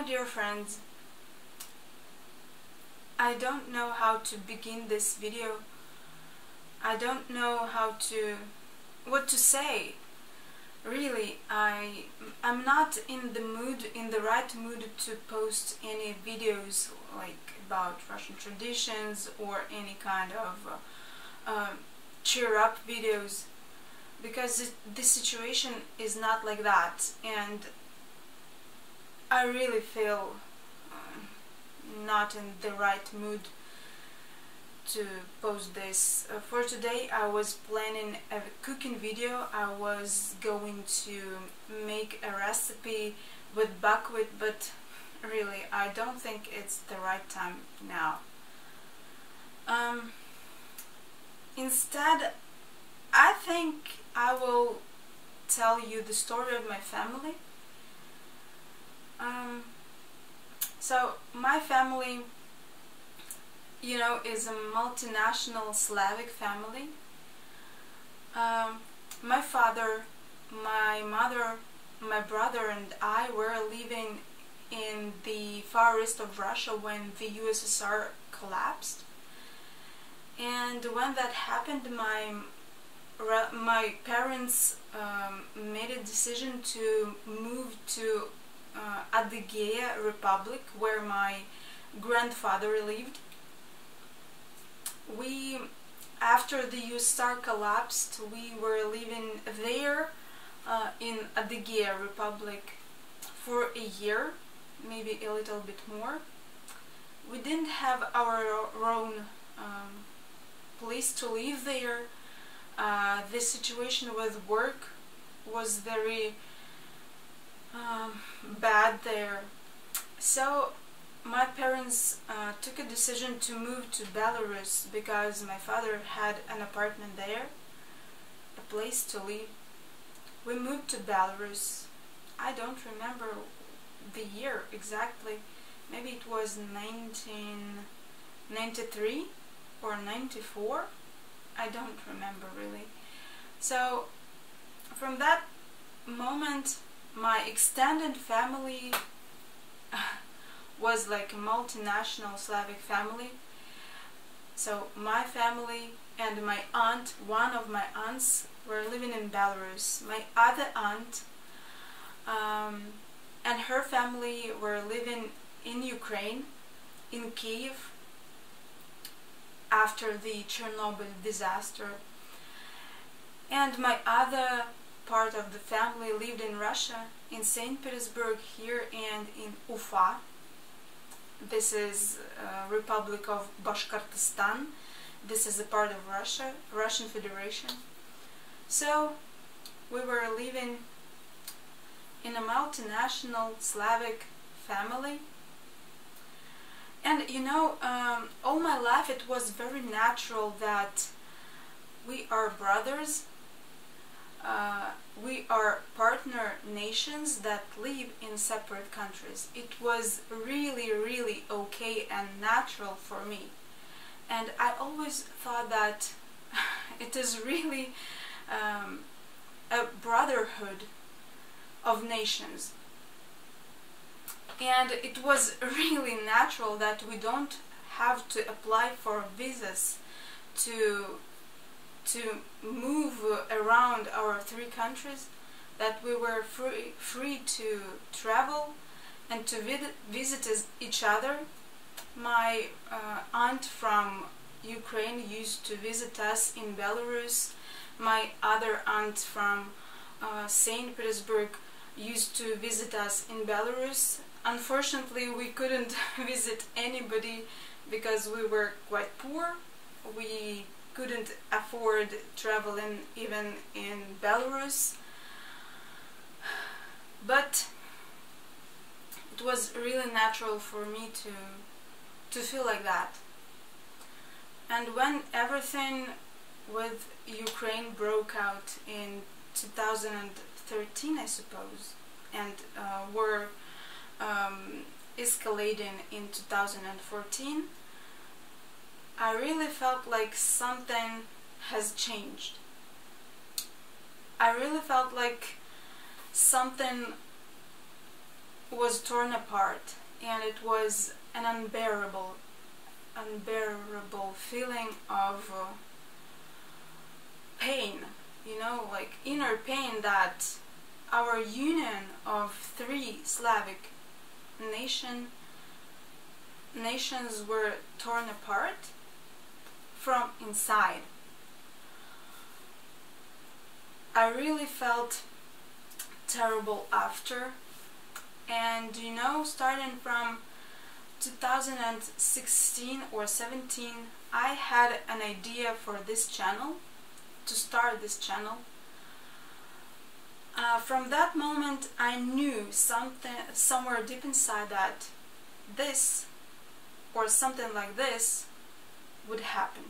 dear friends, I don't know how to begin this video. I don't know what to say. Really, I'm not in the right mood to post any videos like about Russian traditions or any kind of cheer up videos, because this situation is not like that, and I really feel not in the right mood to post this. For today I was planning a cooking video. I was going to make a recipe with buckwheat, but really I don't think it's the right time now. Instead, I think I will tell you the story of my family. So my family, you know, is a multinational Slavic family. My father, my mother, my brother and I were living in the far east of Russia when the USSR collapsed. And when that happened, my parents made a decision to move to Adygea Republic, where my grandfather lived. After the USSR collapsed, we were living there in Adygea Republic for a year, maybe a little bit more. We didn't have our own place to live there. The situation with work was very bad there. So my parents took a decision to move to Belarus because my father had an apartment there, a place to live. We moved to Belarus. I don't remember the year exactly. Maybe it was 1993 or 94. I don't remember really. So from that moment, my extended family was like a multinational Slavic family. So my family and my aunt, one of my aunts, were living in Belarus. My other aunt and her family were living in Ukraine, in Kiev, after the Chernobyl disaster. And my other part of the family lived in Russia, in St. Petersburg here, and in Ufa. This is Republic of Bashkortostan. This is a part of Russia, Russian Federation. So we were living in a multinational Slavic family. And you know, all my life it was very natural that we are brothers. We are partner nations that live in separate countries. It was really okay and natural for me. And I always thought that it is really a brotherhood of nations. And it was really natural that we don't have to apply for visas to move around our three countries, that we were free to travel and to visit each other. My aunt from Ukraine used to visit us in Belarus. My other aunt from St. Petersburg used to visit us in Belarus. Unfortunately, we couldn't visit anybody because we were quite poor. We couldn't afford traveling even in Belarus, but it was really natural for me to feel like that. And when everything with Ukraine broke out in 2013, I suppose, and were escalating in 2014, I really felt like something has changed. I really felt like something was torn apart, and it was an unbearable feeling of pain, you know, like inner pain, that our union of three Slavic nations were torn apart from inside. I really felt terrible after, and you know, starting from 2016 or 17, I had an idea for this channel, to start this channel. From that moment I knew somewhere deep inside that this, or something like this, would happen.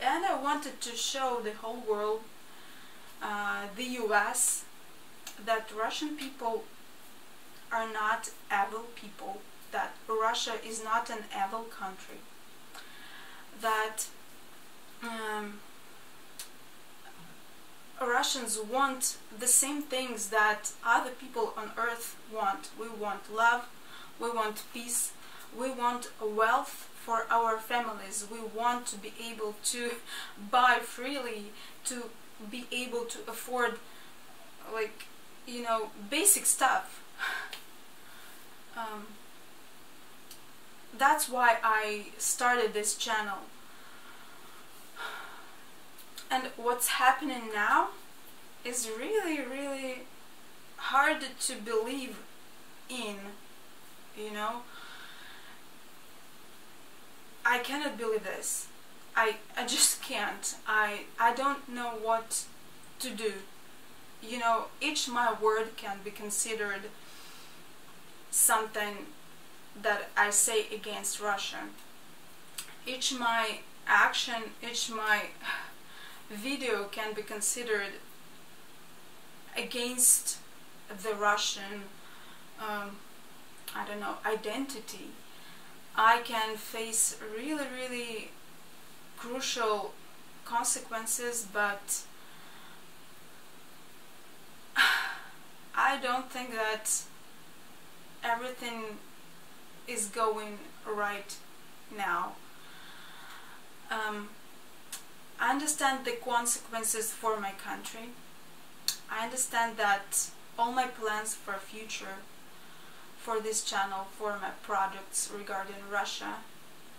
And I wanted to show the whole world, the US, that Russian people are not evil people, that Russia is not an evil country, that Russians want the same things that other people on earth want. We want love, we want peace, we want wealth for our families, we want to be able to buy freely, to be able to afford, like, you know, basic stuff. That's why I started this channel. And what's happening now is really hard to believe in, you know. I cannot believe this. I just can't. I don't know what to do. You know, each my word can be considered something that I say against Russia. Each my action, each my video can be considered against the Russian, I don't know, identity. I can face really crucial consequences, but I don't think that everything is going right now. I understand the consequences for my country. I understand that all my plans for future, for this channel, for my products regarding Russia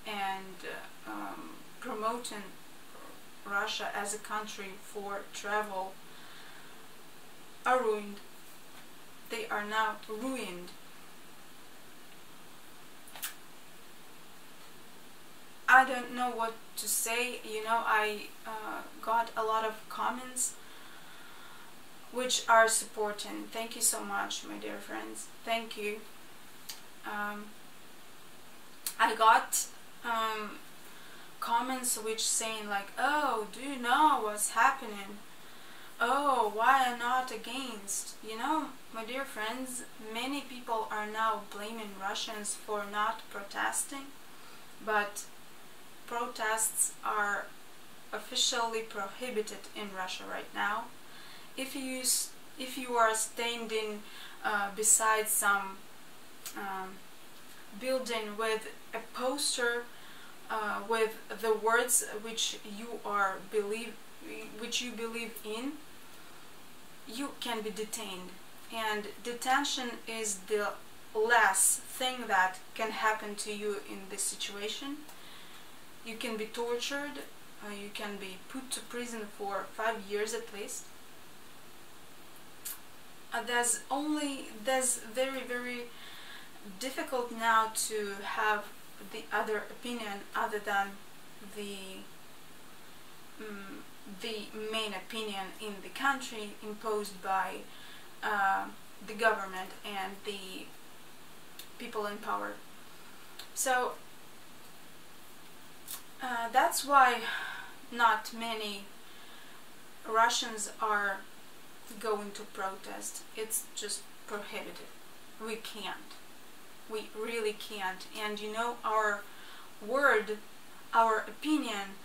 and promoting Russia as a country for travel, are ruined. They are now ruined. I don't know what to say. You know, I got a lot of comments which are supporting. Thank you so much, my dear friends. Thank you. I got comments which saying like, oh, do you know what's happening? Oh, why are not against? You know, my dear friends, many people are now blaming Russians for not protesting, but protests are officially prohibited in Russia right now. If you are standing beside some building with a poster with the words which you believe in, you can be detained, and detention is the last thing that can happen to you in this situation. You can be tortured, you can be put to prison for 5 years at least. There's very difficult now to have the other opinion other than the main opinion in the country imposed by the government and the people in power. So that's why not many Russians are going to protest. It's just prohibited. We can't. We really can't. And you know, our word, our opinion,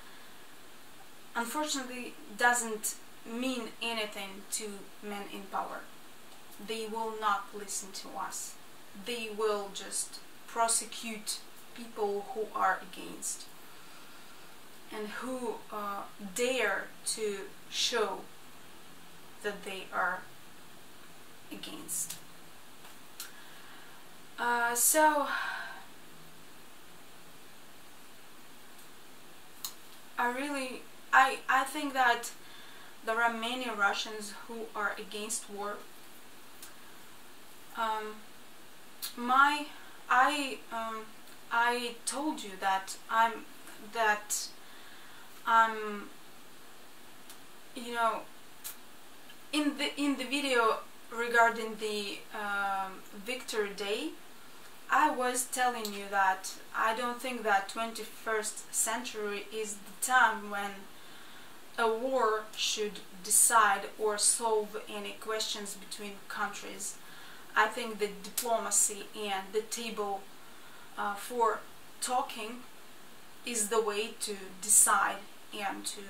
unfortunately doesn't mean anything to men in power. they will not listen to us. They will just prosecute people who are against and who dare to show that they are against. So I think that there are many Russians who are against war. I told you that I'm you know, in the video regarding the Victor Day, I was telling you that I don't think that 21st century is the time when a war should decide or solve any questions between countries. I think that diplomacy and the table for talking is the way to decide and to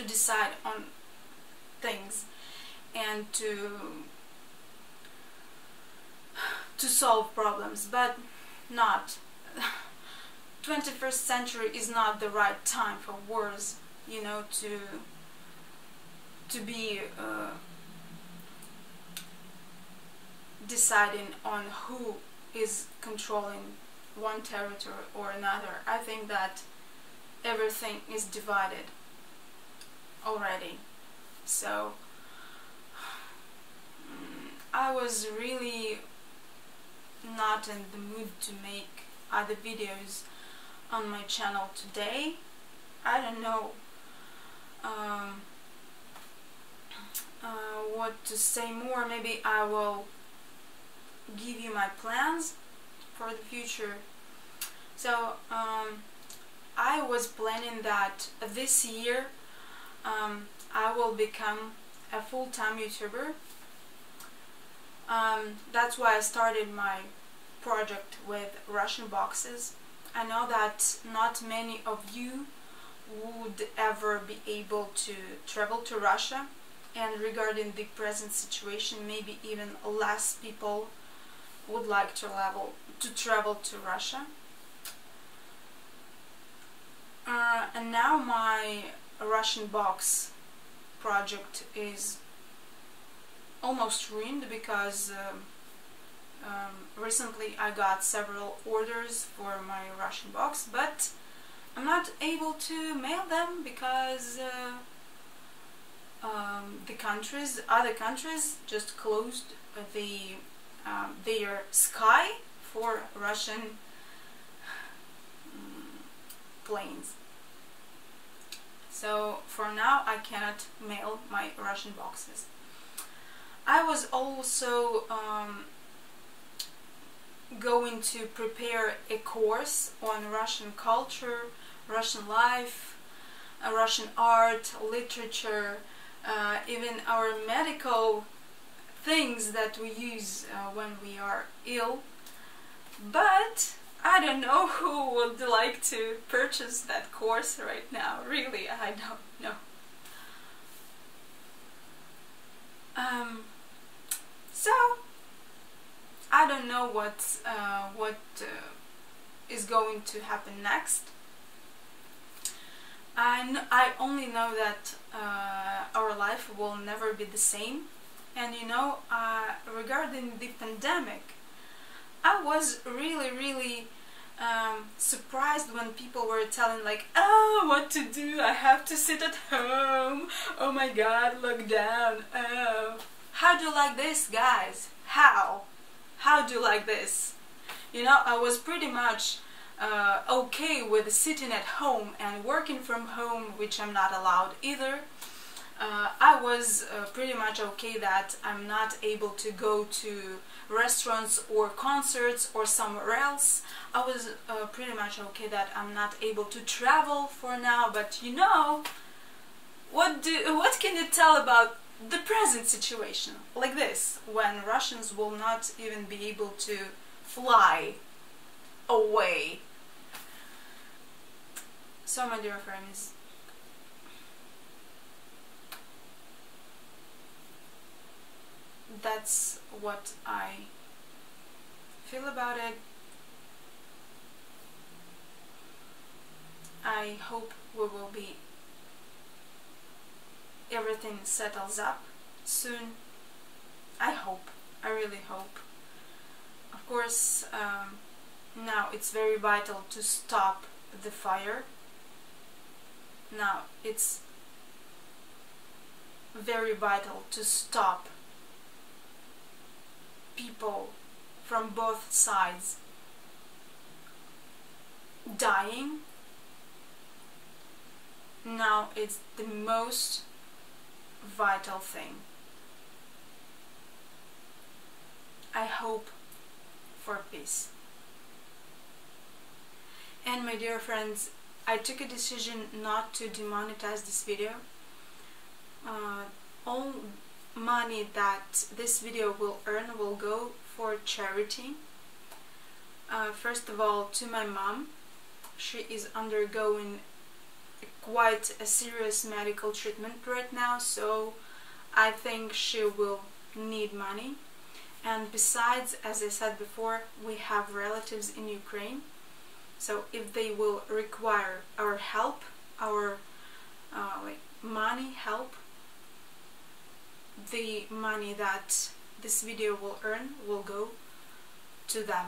decide on things and to solve problems, but not 21st century is not the right time for wars, you know, to be deciding on who is controlling one territory or another. I think that everything is divided already. So I was really not in the mood to make other videos on my channel today. I don't know what to say more. Maybe I will give you my plans for the future. So I was planning that this year I will become a full-time YouTuber. That's why I started my project with Russian boxes. I know that not many of you would ever be able to travel to Russia, and regarding the present situation, maybe even less people would like to travel to Russia. And now my Russian box project is almost ruined because recently I got several orders for my Russian box, but I'm not able to mail them because other countries just closed their sky for Russian planes. So for now I cannot mail my Russian boxes. I was also going to prepare a course on Russian culture, Russian life, Russian art, literature, even our medical things that we use when we are ill. But I don't know who would like to purchase that course right now. Really, I don't know. So I don't know what is going to happen next. I only know that our life will never be the same. And you know, regarding the pandemic, I was really surprised when people were telling like, oh, what to do, I have to sit at home, oh my god, lockdown, oh. How do you like this, guys? How do you like this? You know, I was pretty much okay with sitting at home and working from home, which I'm not allowed either. I was pretty much okay that I'm not able to go to restaurants or concerts or somewhere else. I was pretty much okay that I'm not able to travel for now, but you know, what can you tell about the present situation like this, when Russians will not even be able to fly away? So my dear friends, that's what I feel about it. I hope everything settles up soon. I hope. I really hope. Of course, now it's very vital to stop the fire. Now it's very vital to stop people from both sides dying. Now it's the most vital thing. I hope for peace. And my dear friends, I took a decision not to demonetize this video. All money that this video will earn will go for charity. First of all, to my mom. She is undergoing quite a serious medical treatment right now, so I think she will need money. And besides, as I said before, we have relatives in Ukraine, so if they will require our help, our money help, the money that this video will earn will go to them.